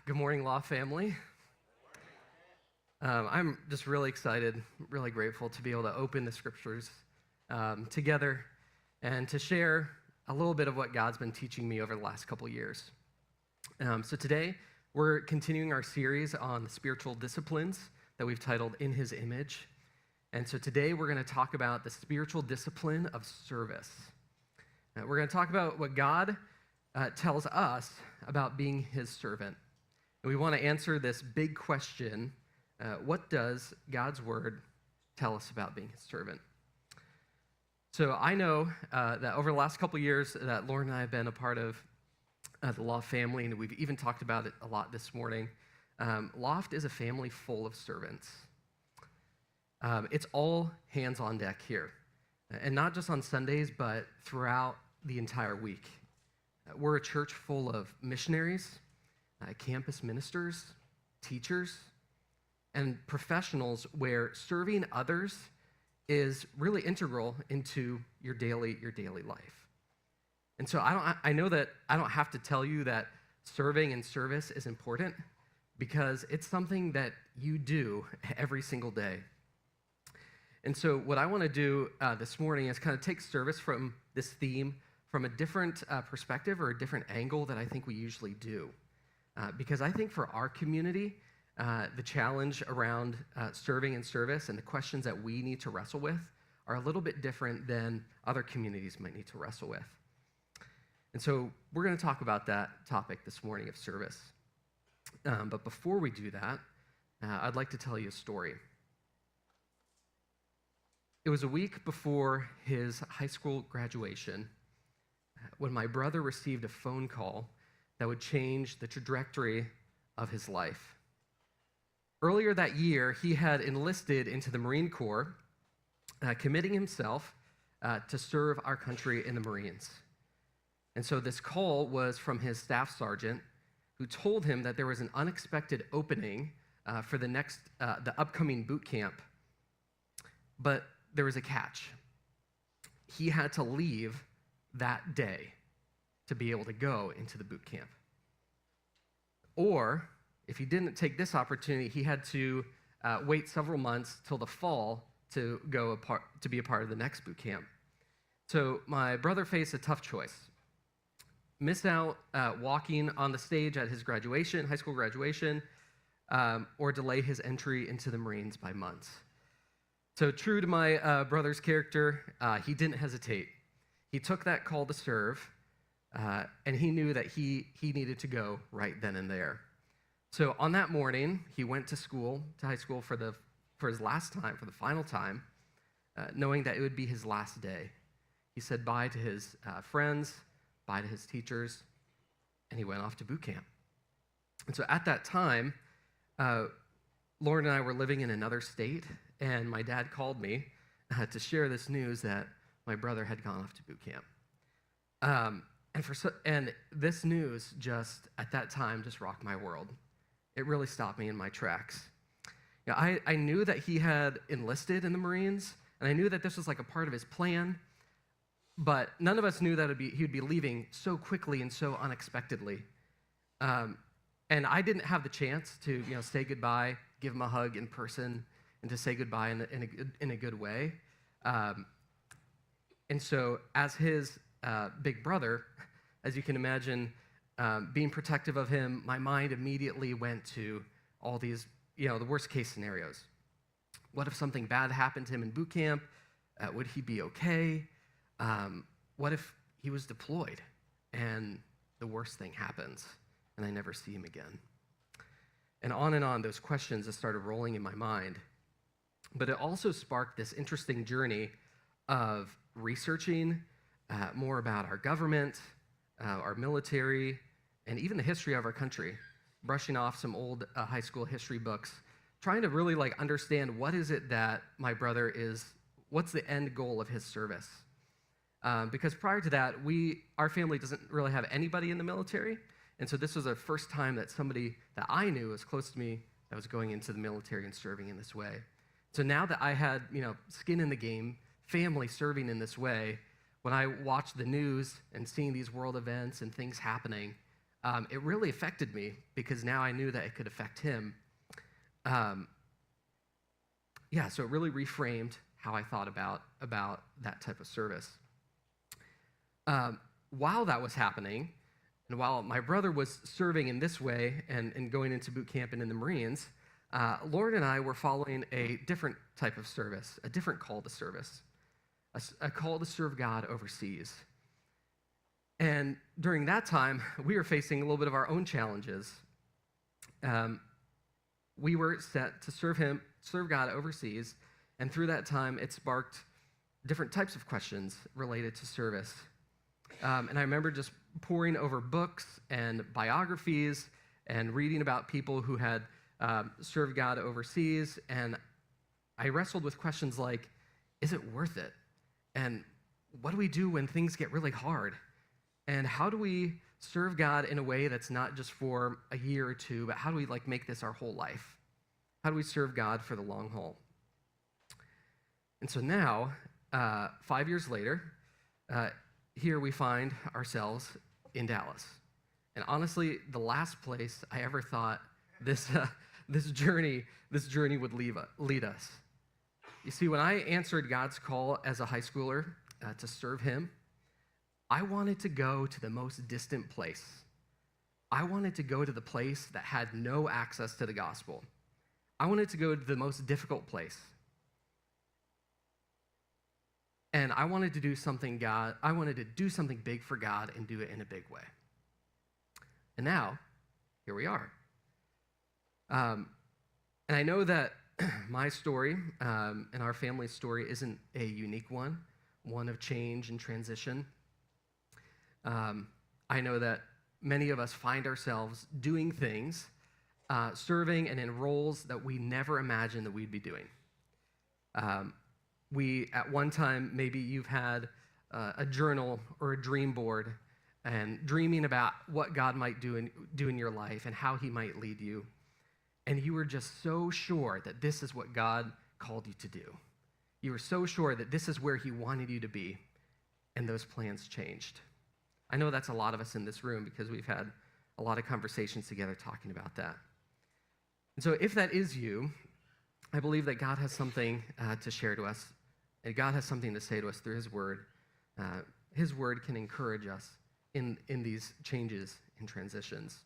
Good morning, LOFT family. I'm just really excited, really grateful to be able to open the scriptures together and to share a little bit of what God's been teaching me over the last couple years. So today, we're continuing our series on the spiritual disciplines that we've titled In His Image. And so today, we're going to talk about the spiritual discipline of service. We're going to talk about what God tells us about being His servant. And we want to answer this big question, what does God's word tell us about being His servant? So I know that over the last couple years that Lauren and I have been a part of the LOFT family, and we've even talked about it a lot this morning. LOFT is a family full of servants. It's all hands on deck here, and not just on Sundays, but throughout the entire week. We're a church full of missionaries, campus ministers, teachers, and professionals where serving others is really integral into your daily life. And so I know that I don't have to tell you that serving and service is important because it's something that you do every single day. And so what I want to do this morning is kind of take service from this theme from a different perspective or a different angle that I think we usually do. Because I think for our community, the challenge around serving and service and the questions that we need to wrestle with are a little bit different than other communities might need to wrestle with. And so we're going to talk about that topic this morning of service. But before we do that, I'd like to tell you a story. It was a week before his high school graduation when my brother received a phone call that would change the trajectory of his life. Earlier that year, he had enlisted into the Marine Corps, committing himself to serve our country in the Marines. And so this call was from his staff sergeant, who told him that there was an unexpected opening for the upcoming boot camp. But there was a catch. He had to leave that day to be able to go into the boot camp. Or, if he didn't take this opportunity, he had to wait several months till the fall to be a part of the next boot camp. So my brother faced a tough choice. Miss out walking on the stage at his graduation, high school graduation, or delay his entry into the Marines by months. So true to my brother's character, he didn't hesitate. He took that call to serve, and he knew that he needed to go right then and there. So on that morning, he went to high school for his last time, for the final time, knowing that it would be his last day. He said bye to his friends, bye to his teachers, and he went off to boot camp. And so at that time, Lauren and I were living in another state, and my dad called me to share this news that my brother had gone off to boot camp. And this news just, at that time, just rocked my world. It really stopped me in my tracks. You know, I knew that he had enlisted in the Marines, and I knew that this was like a part of his plan, but none of us knew that he would be leaving so quickly and so unexpectedly. And I didn't have the chance to say goodbye, give him a hug in person, and to say goodbye in a good way. And so as his big brother, as you can imagine, being protective of him, my mind immediately went to all these, the worst case scenarios. What if something bad happened to him in boot camp? Would he be okay? What if he was deployed and the worst thing happens and I never see him again? And on those questions just started rolling in my mind. But it also sparked this interesting journey of researching more about our government, our military, and even the history of our country, brushing off some old high school history books, trying to really understand what is it that my brother what's the end goal of his service? Because prior to that, our family doesn't really have anybody in the military, and so this was the first time that somebody that I knew was close to me that was going into the military and serving in this way. So now that I had, skin in the game, family serving in this way, when I watched the news and seeing these world events and things happening, it really affected me because now I knew that it could affect him. So it really reframed how I thought about that type of service. While that was happening, and while my brother was serving in this way and going into boot camp and in the Marines, Lauren and I were following a different type of service, a different call to service, a call to serve God overseas. And during that time, we were facing a little bit of our own challenges. We were set to serve God overseas, and through that time, it sparked different types of questions related to service. And I remember just poring over books and biographies and reading about people who had served God overseas, and I wrestled with questions like, is it worth it? And what do we do when things get really hard? And how do we serve God in a way that's not just for a year or two, but how do we make this our whole life? How do we serve God for the long haul? And so now, 5 years later, here we find ourselves in Dallas. And honestly, the last place I ever thought this journey would lead us. You see, when I answered God's call as a high schooler to serve him, I wanted to go to the most distant place. I wanted to go to the place that had no access to the gospel. I wanted to go to the most difficult place. And I wanted to do something big for God and do it in a big way. And now, here we are. And I know that my story and our family's story isn't a unique one of change and transition. I know that many of us find ourselves doing things, serving and in roles that we never imagined that we'd be doing. We, at one time, maybe you've had a journal or a dream board and dreaming about what God might do in your life and how he might lead you. And you were just so sure that this is what God called you to do. You were so sure that this is where he wanted you to be, and those plans changed. I know that's a lot of us in this room because we've had a lot of conversations together talking about that. And so if that is you, I believe that God has something to share to us, and God has something to say to us through his word. His word can encourage us in these changes and transitions.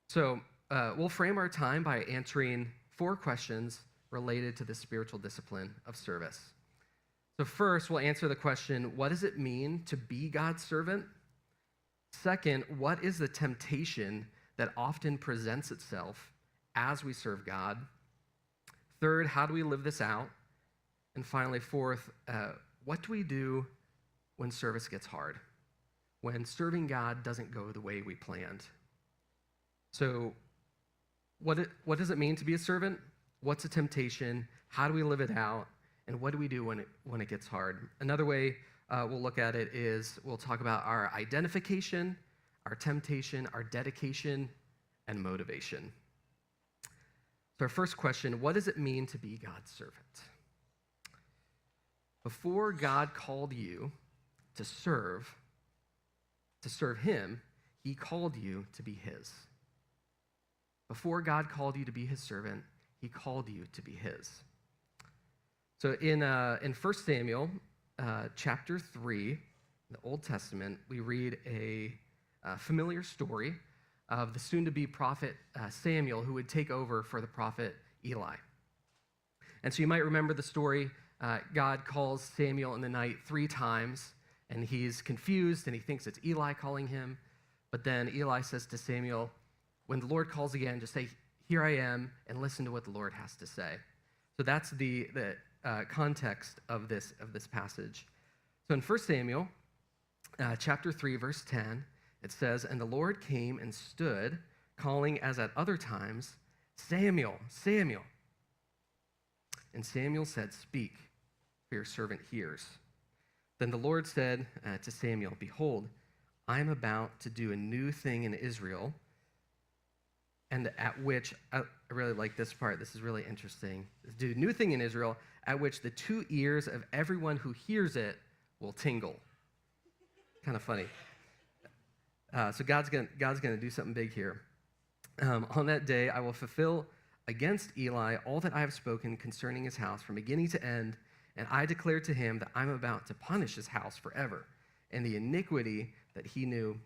So we'll frame our time by answering 4 questions related to the spiritual discipline of service. So first, we'll answer the question, what does it mean to be God's servant? Second, what is the temptation that often presents itself as we serve God? Third, how do we live this out? And finally, fourth, what do we do when service gets hard? When serving God doesn't go the way we planned? So what does it mean to be a servant? What's a temptation? How do we live it out? And what do we do when it gets hard? Another way we'll look at it is we'll talk about our identification, our temptation, our dedication, and motivation. So our first question, what does it mean to be God's servant? Before God called you to serve him, he called you to be his. Before God called you to be his servant, he called you to be his. So in 1 Samuel chapter 3, the Old Testament, we read a familiar story of the soon-to-be prophet Samuel, who would take over for the prophet Eli. And so you might remember the story. God calls Samuel in the night 3 times, and he's confused, and he thinks it's Eli calling him. But then Eli says to Samuel, when the Lord calls again, just say, "Here I am," and listen to what the Lord has to say. So that's the context of this passage. So in 1 Samuel chapter 3, verse 10, it says, "And the Lord came and stood, calling as at other times, 'Samuel, Samuel.' And Samuel said, 'Speak, for your servant hears.' Then the Lord said to Samuel, 'Behold, I am about to do a new thing in Israel,' and at which," I really like this part, this is really interesting, "do a new thing in Israel, at which the 2 ears of everyone who hears it will tingle." Kind of funny. So God's gonna do something big here. On that day, I will fulfill against Eli all that I have spoken concerning his house from beginning to end, and I declare to him that I'm about to punish his house forever, and the iniquity that he knew,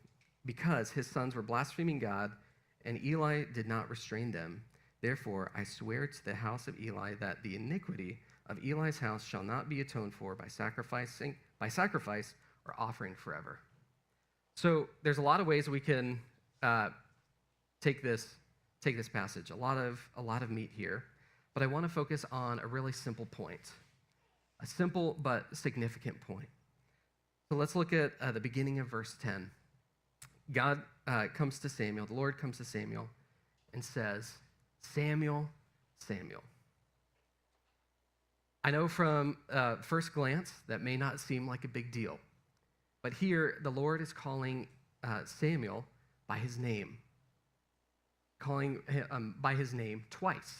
because his sons were blaspheming God, and Eli did not restrain them. Therefore, I swear to the house of Eli that the iniquity of Eli's house shall not be atoned for by sacrifice or offering forever. So there's a lot of ways we can take this passage. A lot of meat here, but I want to focus on a really simple point, a simple but significant point. So let's look at the beginning of verse 10. God comes to Samuel, the Lord comes to Samuel and says, Samuel, Samuel. I know from first glance that may not seem like a big deal, but here the Lord is calling Samuel by his name, calling him by his name twice.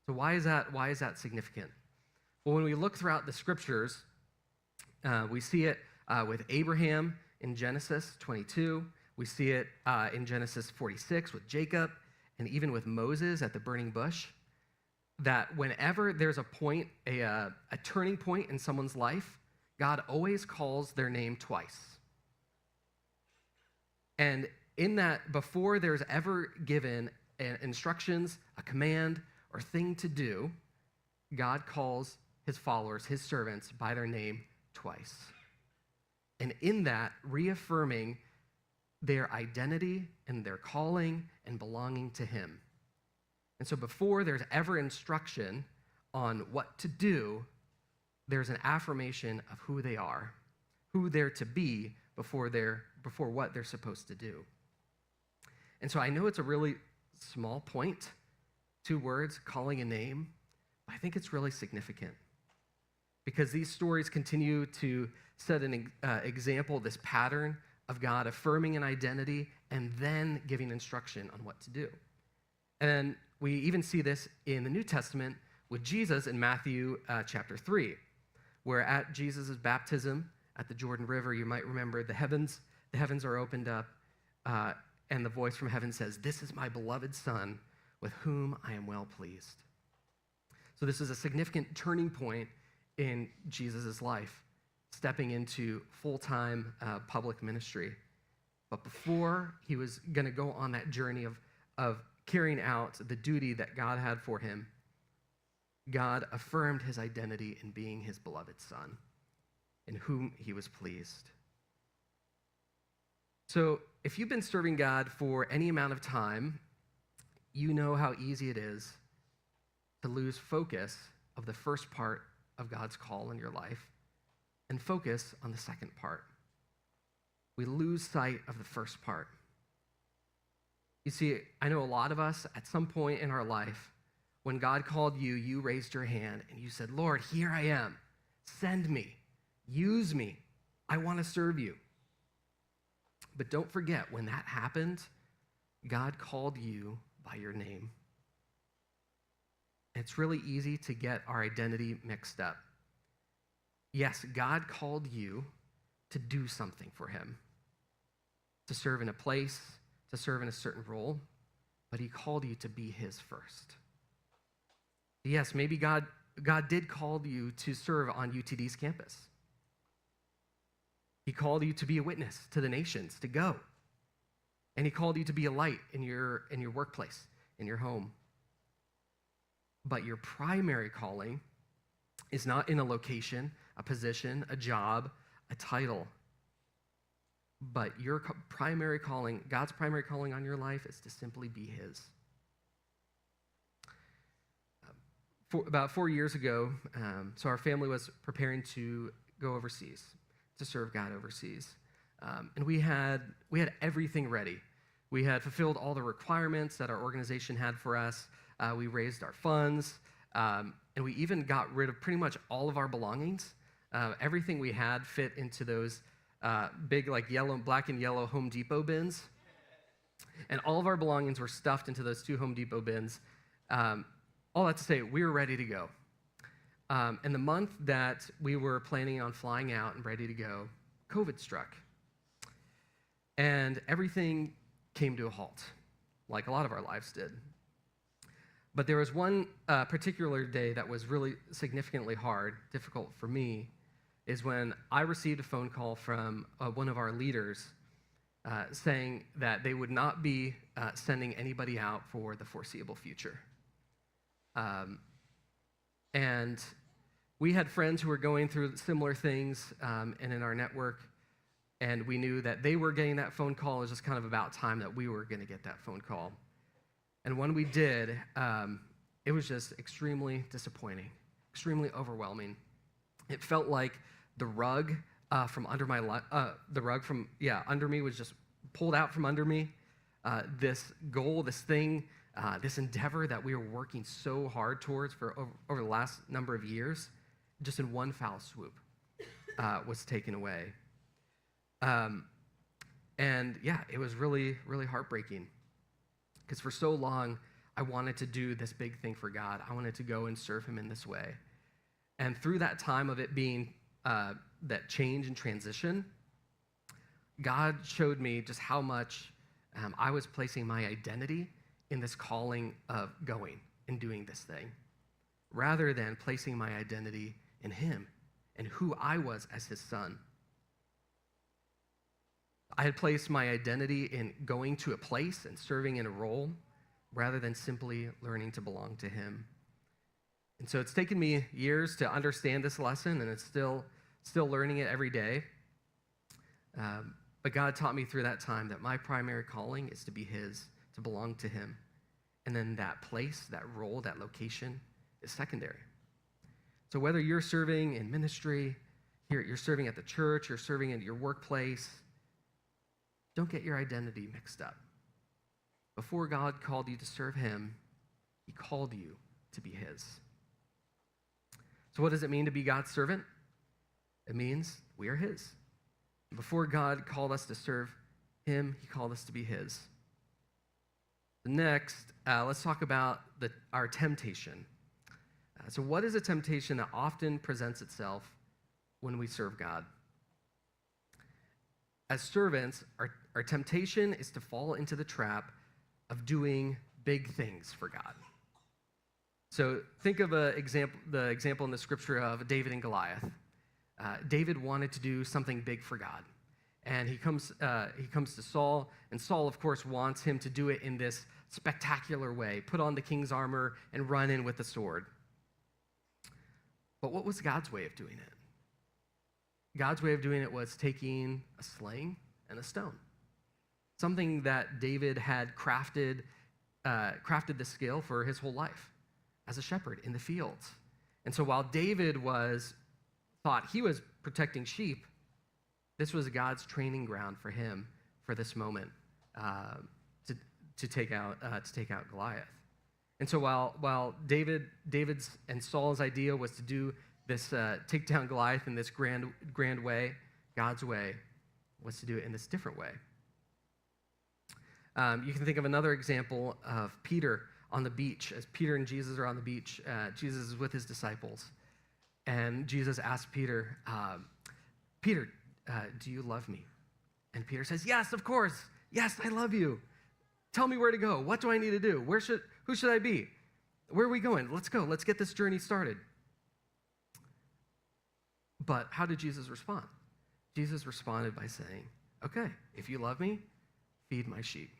So why is that significant? Well, when we look throughout the scriptures, we see it with Abraham in Genesis 22. We see it in Genesis 46 with Jacob, and even with Moses at the burning bush, that whenever there's a point, a turning point in someone's life, God always calls their name twice. And in that, before there's ever given instructions, a command, or thing to do, God calls his followers, his servants, by their name twice. And in that, reaffirming their identity and their calling and belonging to him. And so before there's ever instruction on what to do, there's an affirmation of who they are, who they're to be before what they're supposed to do. And so I know it's a really small point, 2 words, calling a name, but I think it's really significant because these stories continue to set an example, this pattern of God affirming an identity and then giving instruction on what to do. And we even see this in the New Testament with Jesus in Matthew chapter 3, where at Jesus' baptism at the Jordan River, you might remember the heavens are opened up, and the voice from heaven says, "This is my beloved Son, with whom I am well pleased." So this is a significant turning point in Jesus' life, stepping into full-time public ministry. But before he was going to go on that journey of carrying out the duty that God had for him, God affirmed his identity in being his beloved Son, in whom he was pleased. So if you've been serving God for any amount of time, you know how easy it is to lose focus of the first part of God's call in your life and focus on the second part. We lose sight of the first part. You see, I know a lot of us at some point in our life, when God called you, you raised your hand and you said, "Lord, here I am. Send me. Use me. I want to serve you." But don't forget, when that happened, God called you by your name. It's really easy to get our identity mixed up. Yes, God called you to do something for him, to serve in a place, to serve in a certain role, but he called you to be his first. Yes, maybe God did call you to serve on UTD's campus. He called you to be a witness to the nations, to go. And he called you to be a light in your workplace, in your home. But your primary calling is not in a location, a position, a job, a title. But your primary calling, God's primary calling on your life is to simply be his. About 4 years ago, so our family was preparing to go overseas, to serve God overseas. And we had everything ready. We had fulfilled all the requirements that our organization had for us. We raised our funds, and we even got rid of pretty much all of our belongings. Everything we had fit into those big, like black and yellow Home Depot bins. And all of our belongings were stuffed into those 2 Home Depot bins. All that to say, we were ready to go. And the month that we were planning on flying out and ready to go, COVID struck. and everything came to a halt, like a lot of our lives did. But there was one particular day that was really significantly difficult for me, is when I received a phone call from one of our leaders saying that they would not be sending anybody out for the foreseeable future. And we had friends who were going through similar things and in our network, and we knew that they were getting that phone call. It was just kind of about time that we were going to get that phone call. And when we did, it was just extremely disappointing, extremely overwhelming. It felt like the rug from under me was just pulled out from under me. This goal, this thing, this endeavor that we were working so hard towards for over the last number of years, just in one foul swoop, was taken away. And yeah, it was really, really heartbreaking. Because for so long, I wanted to do this big thing for God. I wanted to go and serve him in this way. And through that time of it being that change and transition, God showed me just how much I was placing my identity in this calling of going and doing this thing, rather than placing my identity in him and who I was as his son. I had placed my identity in going to a place and serving in a role rather than simply learning to belong to him. And so it's taken me years to understand this lesson, and it's still learning it every day. But God taught me through that time that my primary calling is to be his, to belong to him. And then that place, that role, that location is secondary. So whether you're serving in ministry, you're serving at the church, you're serving at your workplace, don't get your identity mixed up. Before God called you to serve him, he called you to be his. So what does it mean to be God's servant? It means we are his. Before God called us to serve him, he called us to be his. Next, let's talk about our temptation. So what is a temptation that often presents itself when we serve God? As servants, our temptation is to fall into the trap of doing big things for God. So think of the example in the scripture of David and Goliath. David wanted to do something big for God, and he comes to Saul, and Saul, of course, wants him to do it in this spectacular way, put on the king's armor and run in with the sword. But what was God's way of doing it? God's way of doing it was taking a sling and a stone, something that David had crafted the skill for his whole life as a shepherd in the fields. And so while David thought he was protecting sheep, this was God's training ground for him for this moment to take out Goliath. And so while David's and Saul's idea was to do this take down Goliath in this grand way, God's way was to do it in this different way. You can think of another example of Peter on the beach. As Peter and Jesus are on the beach, Jesus is with his disciples, and Jesus asks Peter, Peter, do you love me? And Peter says, yes, of course. Yes, I love you. Tell me where to go. What do I need to do? Who should I be? Where are we going? Let's go. Let's get this journey started. But how did Jesus respond? Jesus responded by saying, okay, if you love me, feed my sheep.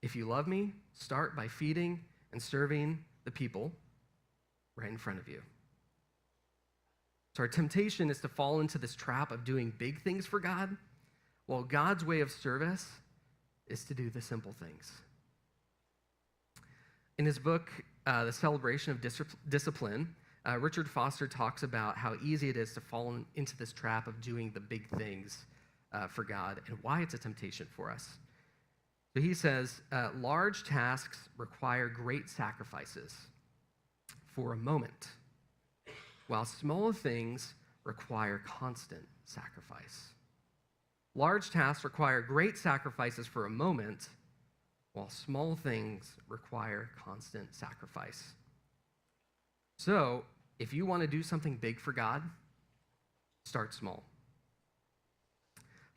If you love me, start by feeding and serving the people right in front of you. So our temptation is to fall into this trap of doing big things for God, while God's way of service is to do the simple things. In his book, The Celebration of Discipline, Richard Foster talks about how easy it is to fall into this trap of doing the big things for God and why it's a temptation for us. So he says, large tasks require great sacrifices for a moment, while small things require constant sacrifice. Large tasks require great sacrifices for a moment, while small things require constant sacrifice. So, if you want to do something big for God, start small.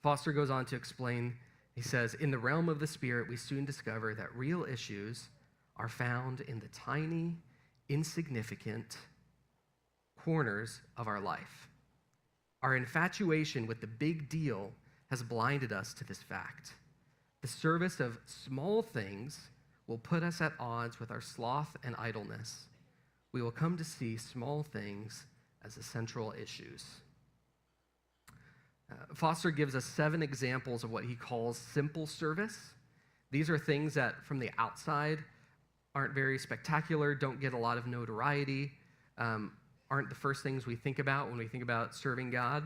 Foster goes on to explain, he says, in the realm of the Spirit, we soon discover that real issues are found in the tiny, insignificant corners of our life. Our infatuation with the big deal has blinded us to this fact. The service of small things will put us at odds with our sloth and idleness. We will come to see small things as essential issues. Foster gives us 7 examples of what he calls simple service. These are things that from the outside aren't very spectacular, don't get a lot of notoriety, aren't the first things we think about when we think about serving God.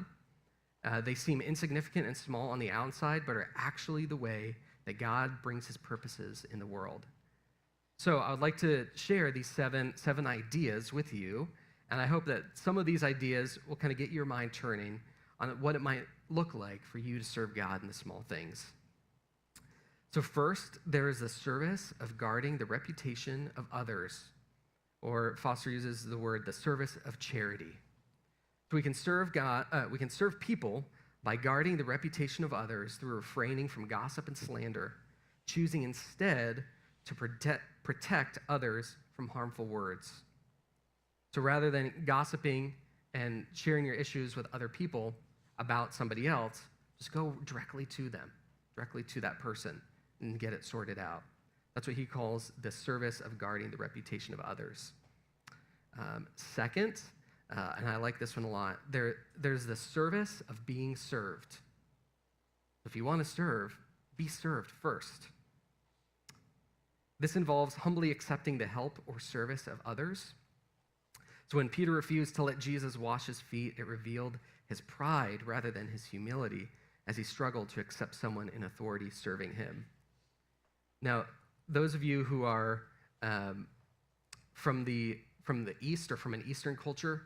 They seem insignificant and small on the outside, but are actually the way that God brings his purposes in the world. So I would like to share these seven ideas with you, and I hope that some of these ideas will kind of get your mind turning on what it might look like for you to serve God in the small things. So first, there is the service of guarding the reputation of others, or Foster uses the word, the service of charity. So we can serve people by guarding the reputation of others through refraining from gossip and slander, choosing instead to protect others from harmful words. So rather than gossiping and sharing your issues with other people about somebody else, just go directly to them, directly to that person, and get it sorted out. That's what he calls the service of guarding the reputation of others. Second, and I like this one a lot, there's the service of being served. If you want to serve, be served first. This involves humbly accepting the help or service of others. So when Peter refused to let Jesus wash his feet, it revealed his pride rather than his humility as he struggled to accept someone in authority serving him. Now, those of you who are from the East or from an Eastern culture,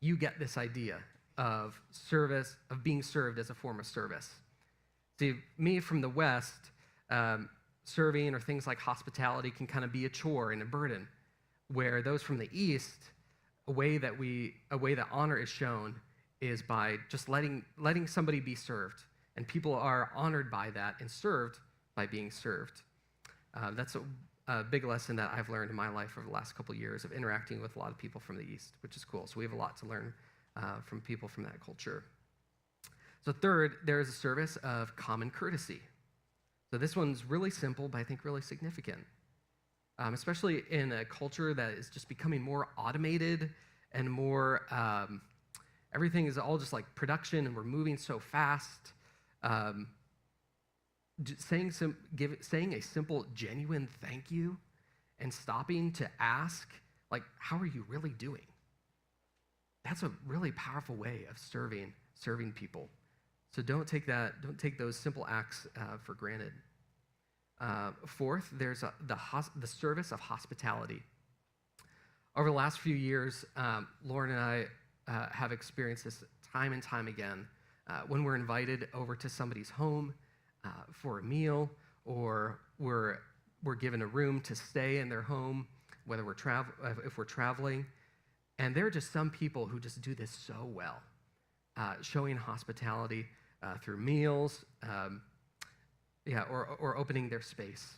you get this idea of service, of being served as a form of service. See, me from the West, serving or things like hospitality can kind of be a chore and a burden, where those from the East, a way that honor is shown is by just letting somebody be served, and people are honored by that and served by being served. That's a big lesson that I've learned in my life over the last couple of years of interacting with a lot of people from the East, which is cool. So we have a lot to learn from people from that culture. So third, there is a service of common courtesy. So this one's really simple, but I think really significant, especially in a culture that is just becoming more automated and more, everything is all just like production and we're moving so fast. Saying a simple, genuine thank you and stopping to ask, like, how are you really doing? That's a really powerful way of serving people. So don't take those simple acts for granted. Fourth, there's the service of hospitality. Over the last few years, Lauren and I have experienced this time and time again when we're invited over to somebody's home for a meal, or we're given a room to stay in their home, whether if we're traveling. And there are just some people who just do this so well, showing hospitality through meals, or opening their space.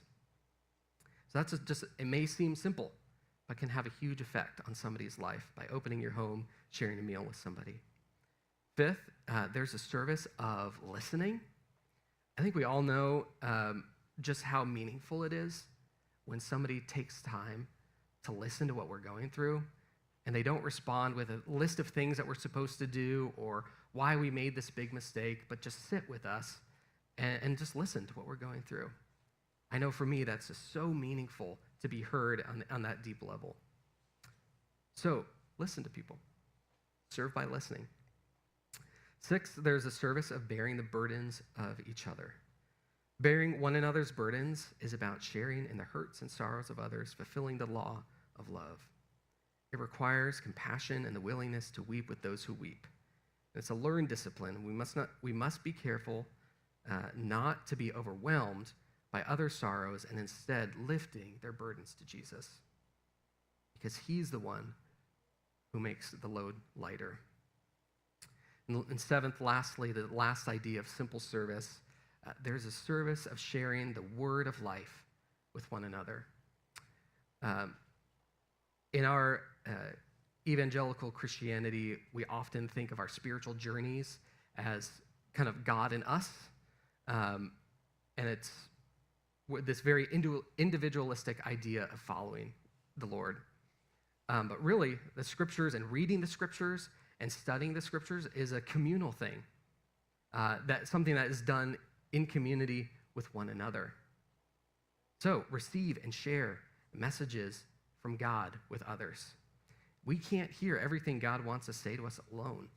So that's it may seem simple, but can have a huge effect on somebody's life by opening your home, sharing a meal with somebody. Fifth, there's a service of listening. I think we all know just how meaningful it is when somebody takes time to listen to what we're going through, and they don't respond with a list of things that we're supposed to do or why we made this big mistake, but just sit with us and just listen to what we're going through. I know for me, that's just so meaningful to be heard on that deep level. So listen to people. Serve by listening. Sixth, there's a service of bearing the burdens of each other. Bearing one another's burdens is about sharing in the hurts and sorrows of others, fulfilling the law of love. It requires compassion and the willingness to weep with those who weep. It's a learned discipline. We must be careful not to be overwhelmed by other sorrows and instead lifting their burdens to Jesus, because he's the one who makes the load lighter. And seventh, lastly, the last idea of simple service, there's a service of sharing the word of life with one another. In our evangelical Christianity, we often think of our spiritual journeys as kind of God in us, and it's this very individualistic idea of following the Lord. But really, the scriptures and reading the scriptures and studying the scriptures is a communal thing. That's something that is done in community with one another. So receive and share messages from God with others. We can't hear everything God wants to say to us alone.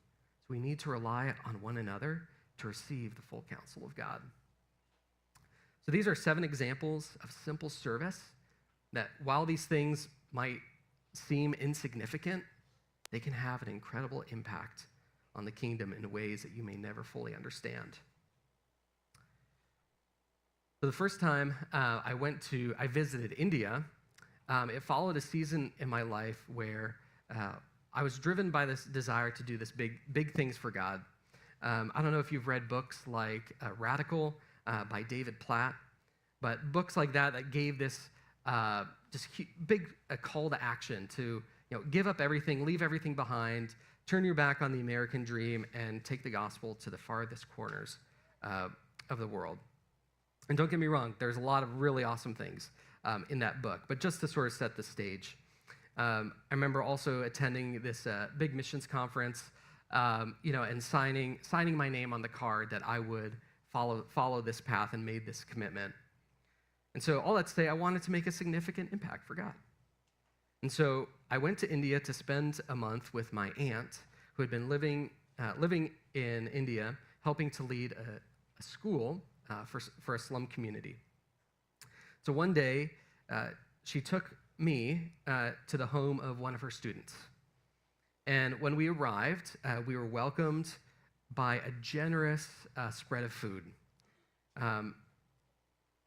So we need to rely on one another to receive the full counsel of God. So these are 7 examples of simple service that, while these things might seem insignificant, they can have an incredible impact on the kingdom in ways that you may never fully understand. So the first time I visited India, it followed a season in my life where I was driven by this desire to do this big things for God. I don't know if you've read books like Radical by David Platt, but books like that gave this big call to action to give up everything, leave everything behind, turn your back on the American dream, and take the gospel to the farthest corners of the world. And don't get me wrong, there's a lot of really awesome things in that book, but just to sort of set the stage. I remember also attending this big missions conference, and signing my name on the card that I would follow this path and made this commitment. And so all that to say, I wanted to make a significant impact for God. And so I went to India to spend a month with my aunt, who had been living in India, helping to lead a school for a slum community. So one day, she took me to the home of one of her students. And when we arrived, we were welcomed by a generous spread of food.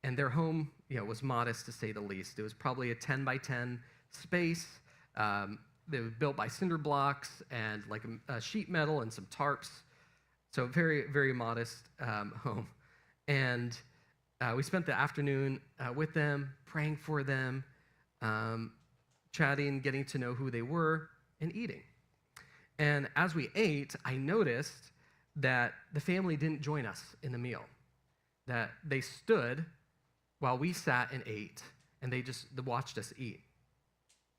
And their home, was modest to say the least. It was probably a 10 by 10 space. They were built by cinder blocks and like a sheet metal and some tarps. So very, very modest home. And we spent the afternoon with them, praying for them, chatting, getting to know who they were, and eating. And as we ate, I noticed that the family didn't join us in the meal, that they stood while we sat and ate, and they just watched us eat.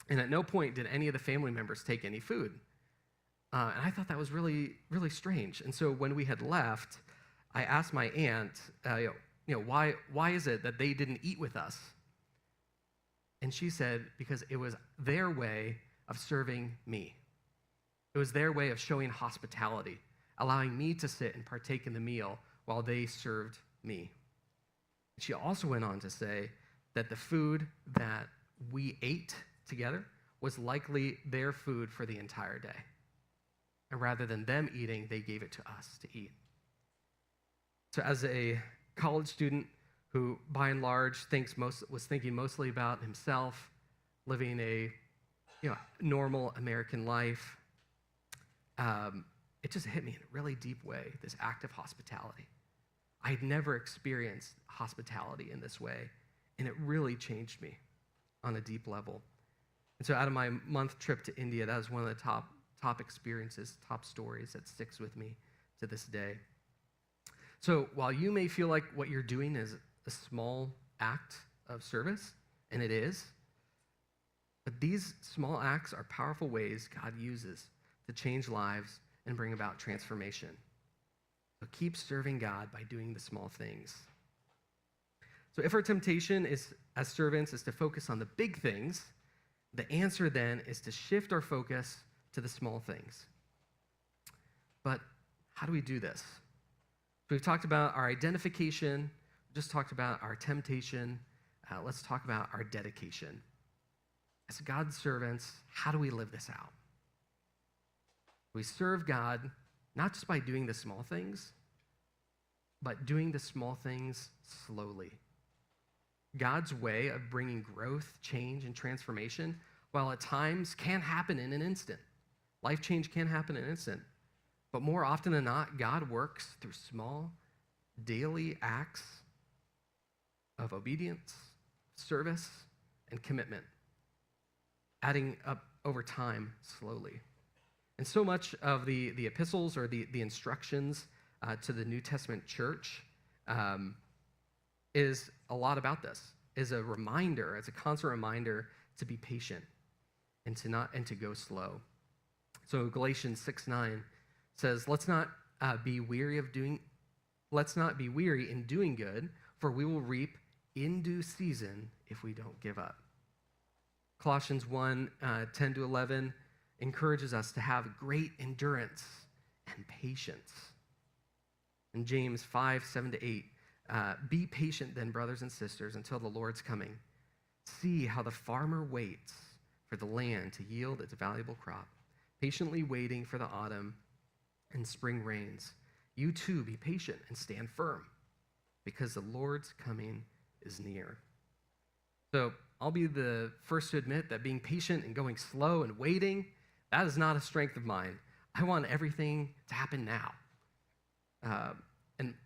And at no point did any of the family members take any food. And I thought that was really, really strange. And so when we had left, I asked my aunt, why is it that they didn't eat with us? And she said, because it was their way of serving me. It was their way of showing hospitality, allowing me to sit and partake in the meal while they served me. She also went on to say that the food that we ate together was likely their food for the entire day. And rather than them eating, they gave it to us to eat. So as a college student who, by and large, was thinking mostly about himself, living a normal American life, it just hit me in a really deep way, this act of hospitality. I had never experienced hospitality in this way, and it really changed me on a deep level. And so out of my month trip to India, that was one of the top experiences, top stories that sticks with me to this day. So while you may feel like what you're doing is a small act of service, and it is, but these small acts are powerful ways God uses to change lives and bring about transformation. So keep serving God by doing the small things. So if our temptation is, as servants, is to focus on the big things, the answer then is to shift our focus to the small things. But how do we do this? So we've talked about our identification, we just talked about our temptation. Let's talk about our dedication. As God's servants, how do we live this out? We serve God not just by doing the small things, but doing the small things slowly. God's way of bringing growth, change, and transformation, while at times can happen in an instant. Life change can happen in an instant. But more often than not, God works through small, daily acts of obedience, service, and commitment, adding up over time slowly. And so much of the epistles or the instructions to the New Testament church is a lot about this, is a reminder, as a constant reminder to be patient and to go slow. So Galatians 6:9 says, let's not be weary in doing good, for we will reap in due season if we don't give up. Colossians 1:10-11 encourages us to have great endurance and patience. And James 5:7-8, be patient then, brothers and sisters, until the Lord's coming. See how the farmer waits for the land to yield its valuable crop, patiently waiting for the autumn and spring rains. You too be patient and stand firm, because the Lord's coming is near. So I'll be the first to admit that being patient and going slow and waiting, that is not a strength of mine. I want everything to happen now.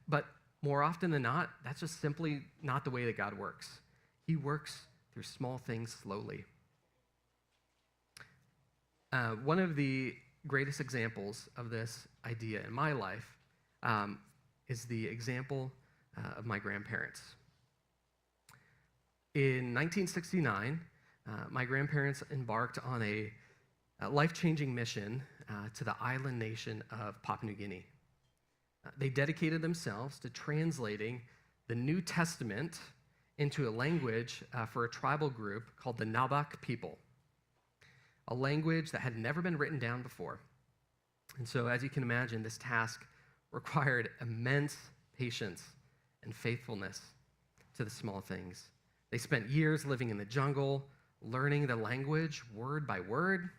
But more often than not, that's just simply not the way that God works. He works through small things slowly. One of the greatest examples of this idea in my life is the example of my grandparents. In 1969, my grandparents embarked on a life-changing mission to the island nation of Papua New Guinea. They dedicated themselves to translating the New Testament into a language for a tribal group called the Nabak people, a language that had never been written down before. And so, as you can imagine, this task required immense patience and faithfulness to the small things. They spent years living in the jungle, learning the language word by word,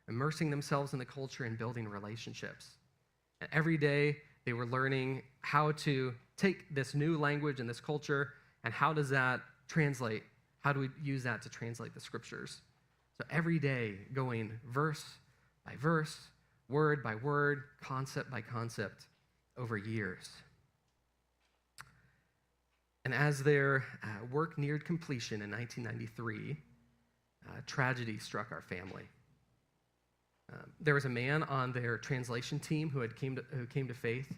immersing themselves in the culture and building relationships. And every day, they were learning how to take this new language and this culture, and how does that translate? How do we use that to translate the scriptures? So every day, going verse by verse, word by word, concept by concept, over years. And as their work neared completion in 1993, tragedy struck our family. There was a man on their translation team who came to faith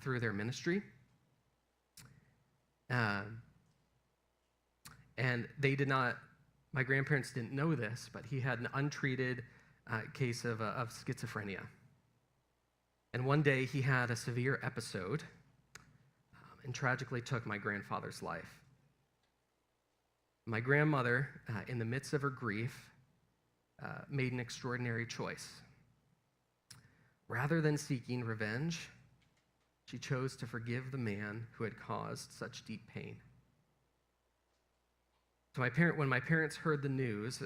through their ministry. And my grandparents didn't know this, but he had an untreated case of schizophrenia. And one day he had a severe episode and tragically took my grandfather's life. My grandmother, in the midst of her grief, made an extraordinary choice. Rather than seeking revenge, she chose to forgive the man who had caused such deep pain. So when my parents heard the news,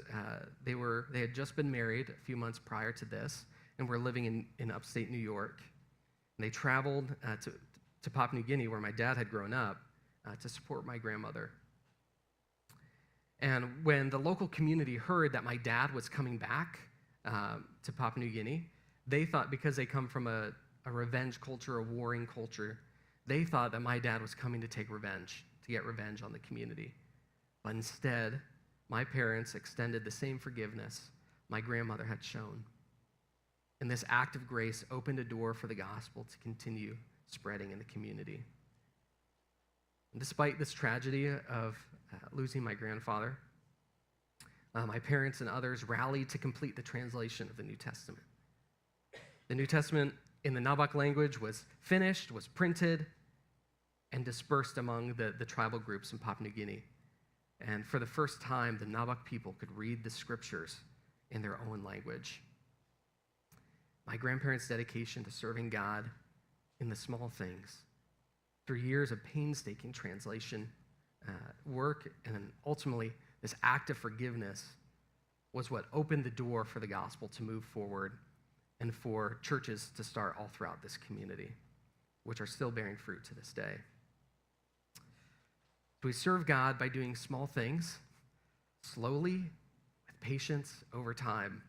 they had just been married a few months prior to this, and were living in upstate New York. And they traveled to Papua New Guinea, where my dad had grown up, to support my grandmother. And when the local community heard that my dad was coming back to Papua New Guinea, they thought, because they come from a revenge culture, a warring culture, they thought that my dad was coming to get revenge on the community. But instead, my parents extended the same forgiveness my grandmother had shown. And this act of grace opened a door for the gospel to continue spreading in the community. And despite this tragedy of losing my grandfather, my parents and others rallied to complete the translation of the New Testament. The New Testament in the Nabak language was finished, was printed, and dispersed among the tribal groups in Papua New Guinea. And for the first time, the Nabak people could read the scriptures in their own language. My grandparents' dedication to serving God in the small things, through years of painstaking translation work, and then ultimately this act of forgiveness, was what opened the door for the gospel to move forward and for churches to start all throughout this community, which are still bearing fruit to this day. So we serve God by doing small things, slowly, with patience, over time.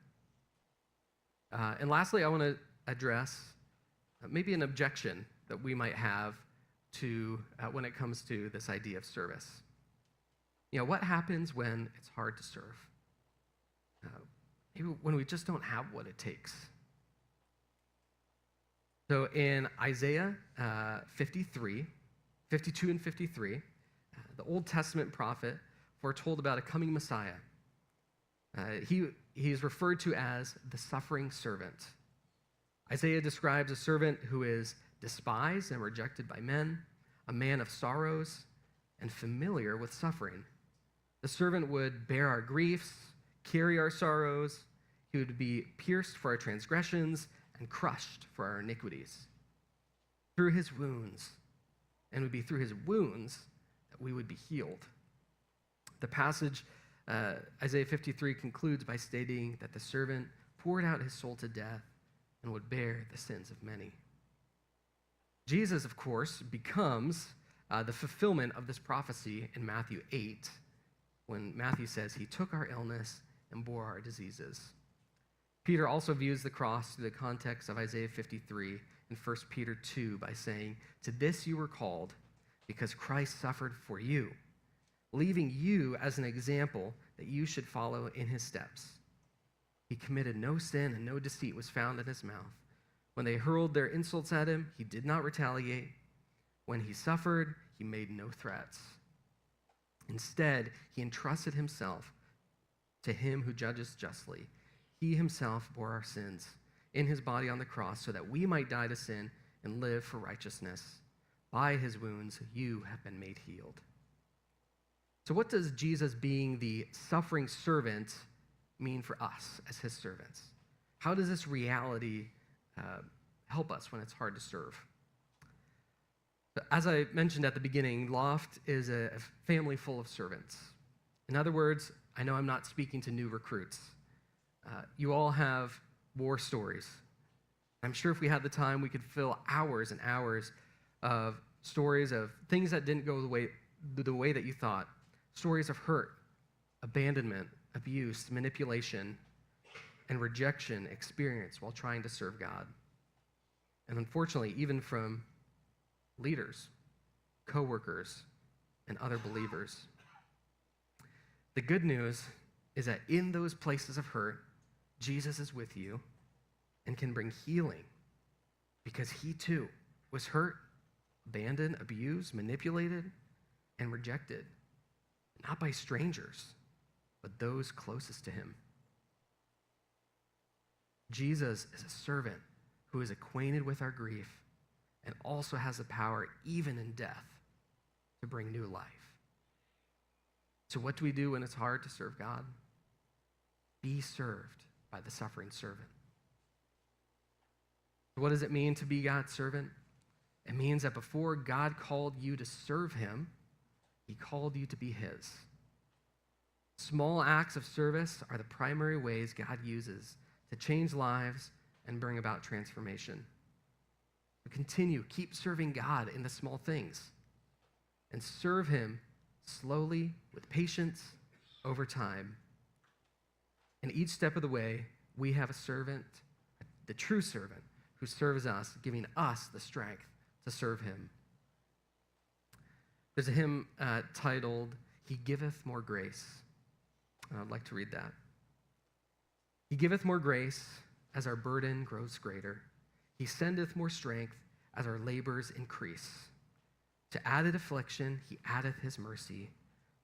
And lastly, I want to address maybe an objection that we might have to when it comes to this idea of service. What happens when it's hard to serve? Maybe when we just don't have what it takes. So in Isaiah 52 and 53, the Old Testament prophet foretold about a coming Messiah. He is referred to as the suffering servant. Isaiah describes a servant who is despised and rejected by men, a man of sorrows and familiar with suffering. The servant would bear our griefs, carry our sorrows. He would be pierced for our transgressions and crushed for our iniquities. Through his wounds, and it would be through his wounds that we would be healed. The passage, Isaiah 53, concludes by stating that the servant poured out his soul to death and would bear the sins of many. Jesus, of course, becomes the fulfillment of this prophecy in Matthew 8, when Matthew says he took our illness and bore our diseases. Peter also views the cross through the context of Isaiah 53 and 1 Peter 2 by saying, "To this you were called, because Christ suffered for you, leaving you as an example that you should follow in his steps. He committed no sin and no deceit was found in his mouth. When they hurled their insults at him, he did not retaliate. When he suffered, he made no threats. Instead, he entrusted himself to him who judges justly. He himself bore our sins in his body on the cross so that we might die to sin and live for righteousness. By his wounds, you have been made healed." So what does Jesus being the suffering servant mean for us as his servants? How does this reality help us when it's hard to serve? As I mentioned at the beginning, LOFT is a family full of servants. In other words, I know I'm not speaking to new recruits. You all have war stories. I'm sure if we had the time, we could fill hours and hours of stories of things that didn't go the way that you thought. Stories of hurt, abandonment, abuse, manipulation, and rejection experienced while trying to serve God. And unfortunately, even from leaders, coworkers, and other believers. The good news is that in those places of hurt, Jesus is with you and can bring healing because he too was hurt, abandoned, abused, manipulated, and rejected, not by strangers, but those closest to him. Jesus is a servant who is acquainted with our grief and also has the power, even in death, to bring new life. So what do we do when it's hard to serve God? Be served by the suffering servant. What does it mean to be God's servant? It means that before God called you to serve him, he called you to be his. Small acts of service are the primary ways God uses to change lives and bring about transformation. Continue, keep serving God in the small things and serve him slowly with patience over time. And each step of the way, we have a servant, the true servant, who serves us, giving us the strength to serve him. There's a hymn titled, "He Giveth More Grace." I'd like to read that. "He giveth more grace as our burden grows greater. He sendeth more strength as our labors increase. To added affliction, he addeth his mercy.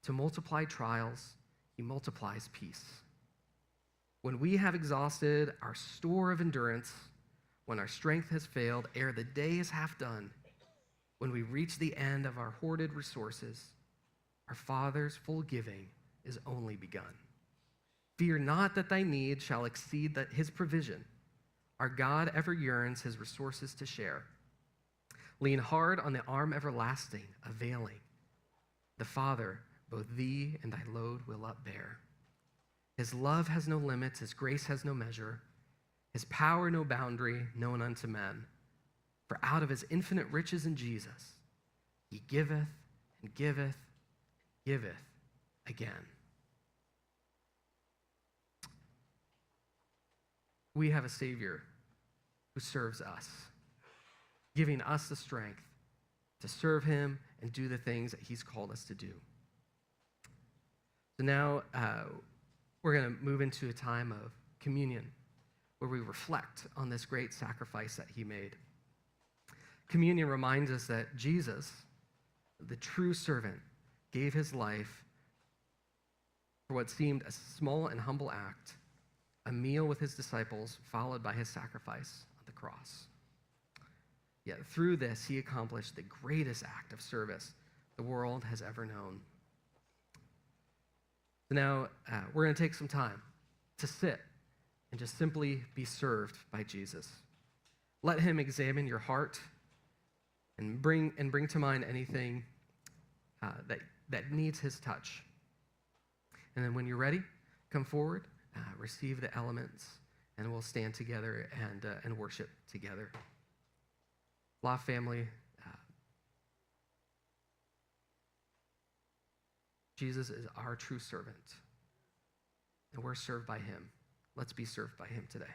To multiply trials, he multiplies peace. When we have exhausted our store of endurance, when our strength has failed, ere the day is half done, when we reach the end of our hoarded resources, our Father's full giving is only begun. Fear not that thy need shall exceed his provision. Our God ever yearns his resources to share. Lean hard on the arm everlasting, availing. The Father, both thee and thy load will upbear. His love has no limits, his grace has no measure, his power no boundary known unto men. For out of his infinite riches in Jesus, he giveth and giveth, giveth again." We have a Savior who serves us. giving us the strength to serve him and do the things that he's called us to do. So now we're going to move into a time of communion where we reflect on this great sacrifice that he made. Communion reminds us that Jesus, the true servant, gave his life for what seemed a small and humble act, a meal with his disciples, followed by his sacrifice on the cross. Yet through this, he accomplished the greatest act of service the world has ever known. So now we're going to take some time to sit and just simply be served by Jesus. Let him examine your heart and bring to mind anything that needs his touch. And then when you're ready, come forward, receive the elements, and we'll stand together and worship together. LOFT family, Jesus is our true servant, and we're served by him. Let's be served by him today.